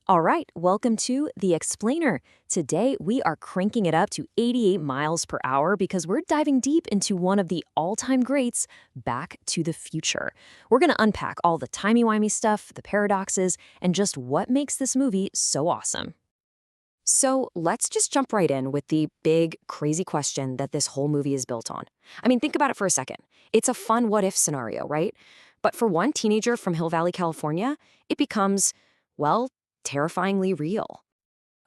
All right, welcome to The Explainer. Today, we are cranking it up to 88 miles per hour because we're diving deep into one of the all-time greats, Back to the Future. We're going to unpack all the timey-wimey stuff, the paradoxes, and just what makes this movie so awesome. So let's just jump right in with the big, crazy question that this whole movie is built on. Think about it for a second. It's a fun what-if scenario, right? But for one teenager from Hill Valley, California, it becomes, well, terrifyingly real.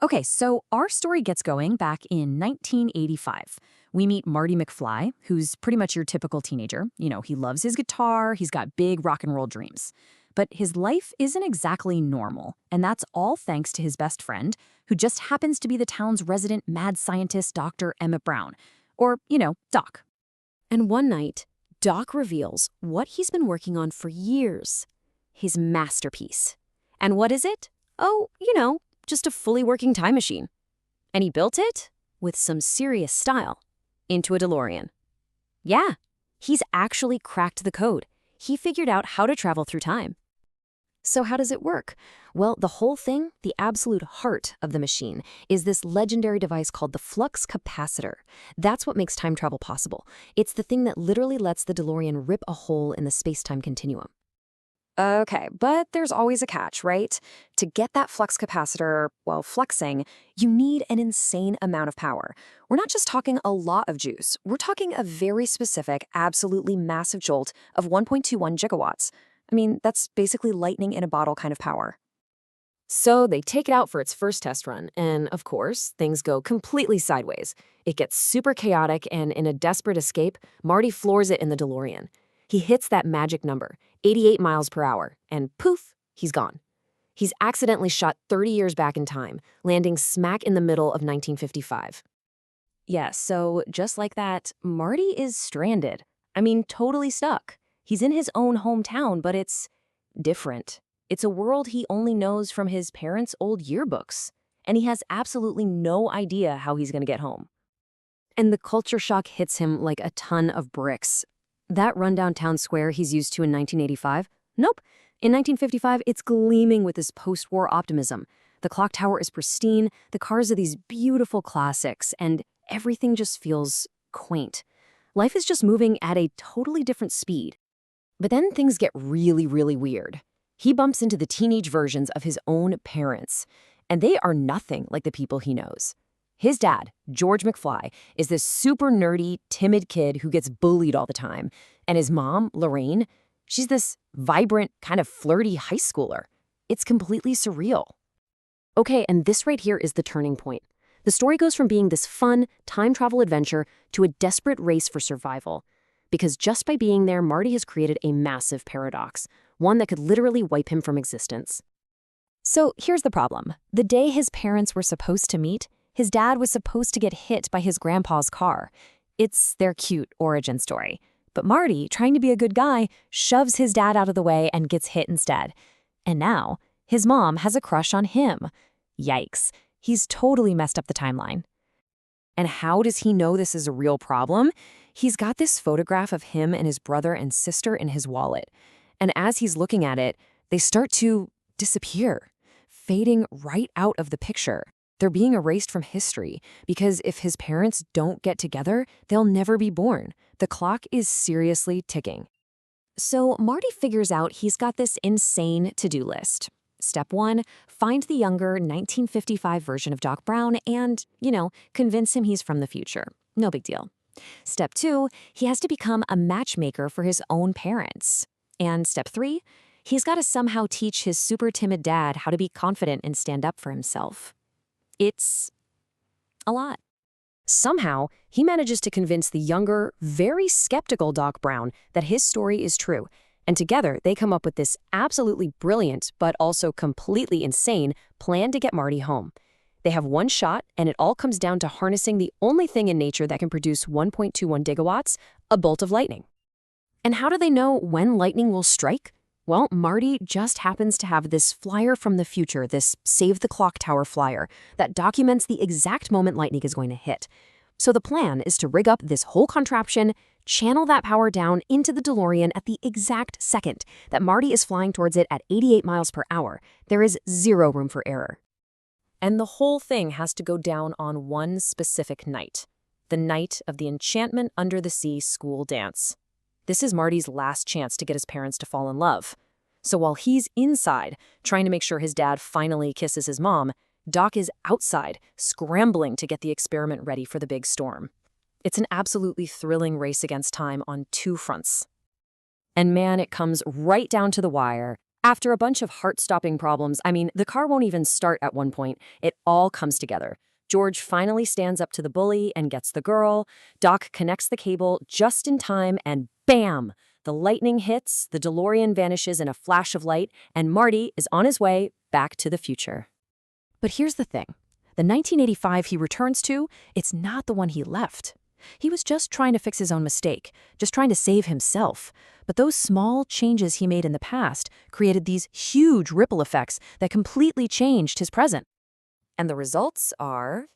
Okay, so our story gets going back in 1985. We meet Marty McFly, who's pretty much your typical teenager. He loves his guitar, he's got big rock and roll dreams. But his life isn't exactly normal, and that's all thanks to his best friend, who just happens to be the town's resident mad scientist, Dr. Emmett Brown. Or, Doc. And one night, Doc reveals what he's been working on for years. His masterpiece. And what is it? Oh, just a fully working time machine. And he built it, with some serious style, into a DeLorean. Yeah, he's actually cracked the code. He figured out how to travel through time. So how does it work? Well, the whole thing, the absolute heart of the machine, is this legendary device called the flux capacitor. That's what makes time travel possible. It's the thing that literally lets the DeLorean rip a hole in the space-time continuum. Okay, but there's always a catch, right? To get that flux capacitor, flexing, you need an insane amount of power. We're not just talking a lot of juice. We're talking a very specific, absolutely massive jolt of 1.21 gigawatts. That's basically lightning in a bottle kind of power. So they take it out for its first test run, and of course, things go completely sideways. It gets super chaotic, and in a desperate escape, Marty floors it in the DeLorean. He hits that magic number, 88 miles per hour, and poof, he's gone. He's accidentally shot 30 years back in time, landing smack in the middle of 1955. Yeah, so just like that, Marty is stranded. Totally stuck. He's in his own hometown, but it's different. It's a world he only knows from his parents' old yearbooks, and he has absolutely no idea how he's going to get home. And the culture shock hits him like a ton of bricks. That rundown town square he's used to in 1985? Nope. In 1955, it's gleaming with this post-war optimism. The clock tower is pristine, the cars are these beautiful classics, and everything just feels quaint. Life is just moving at a totally different speed. But then things get really, really weird. He bumps into the teenage versions of his own parents, and they are nothing like the people he knows. His dad, George McFly, is this super nerdy, timid kid who gets bullied all the time. And his mom, Lorraine, she's this vibrant, kind of flirty high schooler. It's completely surreal. Okay, and this right here is the turning point. The story goes from being this fun, time travel adventure to a desperate race for survival. Because just by being there, Marty has created a massive paradox, one that could literally wipe him from existence. So here's the problem. The day his parents were supposed to meet, his dad was supposed to get hit by his grandpa's car. It's their cute origin story. But Marty, trying to be a good guy, shoves his dad out of the way and gets hit instead. And now, his mom has a crush on him. Yikes. He's totally messed up the timeline. And how does he know this is a real problem? He's got this photograph of him and his brother and sister in his wallet. And as he's looking at it, they start to disappear, fading right out of the picture. They're being erased from history because if his parents don't get together, they'll never be born. The clock is seriously ticking. So Marty figures out he's got this insane to-do list. Step 1, find the younger 1955 version of Doc Brown and, convince him he's from the future. No big deal. Step 2, he has to become a matchmaker for his own parents. And step 3, he's got to somehow teach his super timid dad how to be confident and stand up for himself. It's a lot. Somehow, he manages to convince the younger, very skeptical Doc Brown that his story is true, and together they come up with this absolutely brilliant, but also completely insane, plan to get Marty home. They have one shot, and it all comes down to harnessing the only thing in nature that can produce 1.21 gigawatts, a bolt of lightning. And how do they know when lightning will strike? Well, Marty just happens to have this flyer from the future, this Save the Clock Tower flyer, that documents the exact moment lightning is going to hit. So the plan is to rig up this whole contraption, channel that power down into the DeLorean at the exact second that Marty is flying towards it at 88 miles per hour. There is zero room for error. And the whole thing has to go down on one specific night, the night of the Enchantment Under the Sea school dance. This is Marty's last chance to get his parents to fall in love. So while he's inside, trying to make sure his dad finally kisses his mom, Doc is outside, scrambling to get the experiment ready for the big storm. It's an absolutely thrilling race against time on two fronts. And man, it comes right down to the wire. After a bunch of heart-stopping problems, the car won't even start at one point. It all comes together. George finally stands up to the bully and gets the girl. Doc connects the cable just in time, and bam! The lightning hits, the DeLorean vanishes in a flash of light, and Marty is on his way back to the future. But here's the thing. The 1985 he returns to, it's not the one he left. He was just trying to fix his own mistake, just trying to save himself. But those small changes he made in the past created these huge ripple effects that completely changed his present. And the results are,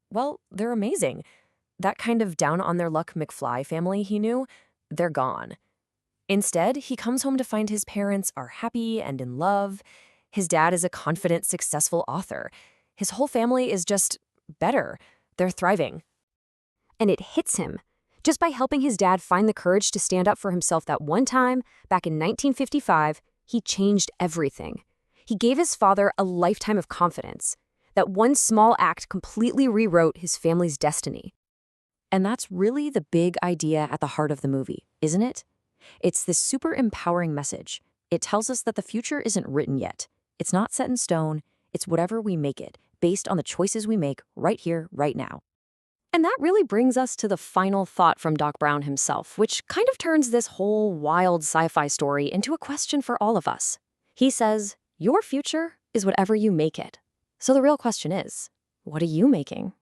well, they're amazing. That kind of down-on-their-luck McFly family he knew, they're gone. Instead, he comes home to find his parents are happy and in love. His dad is a confident, successful author. His whole family is just better. They're thriving. And it hits him. Just by helping his dad find the courage to stand up for himself that one time, back in 1955, he changed everything. He gave his father a lifetime of confidence. That one small act completely rewrote his family's destiny. And that's really the big idea at the heart of the movie, isn't it? It's this super empowering message. It tells us that the future isn't written yet. It's not set in stone. It's whatever we make it, based on the choices we make right here, right now. And that really brings us to the final thought from Doc Brown himself, which kind of turns this whole wild sci-fi story into a question for all of us. He says, your future is whatever you make it. So the real question is, what are you making?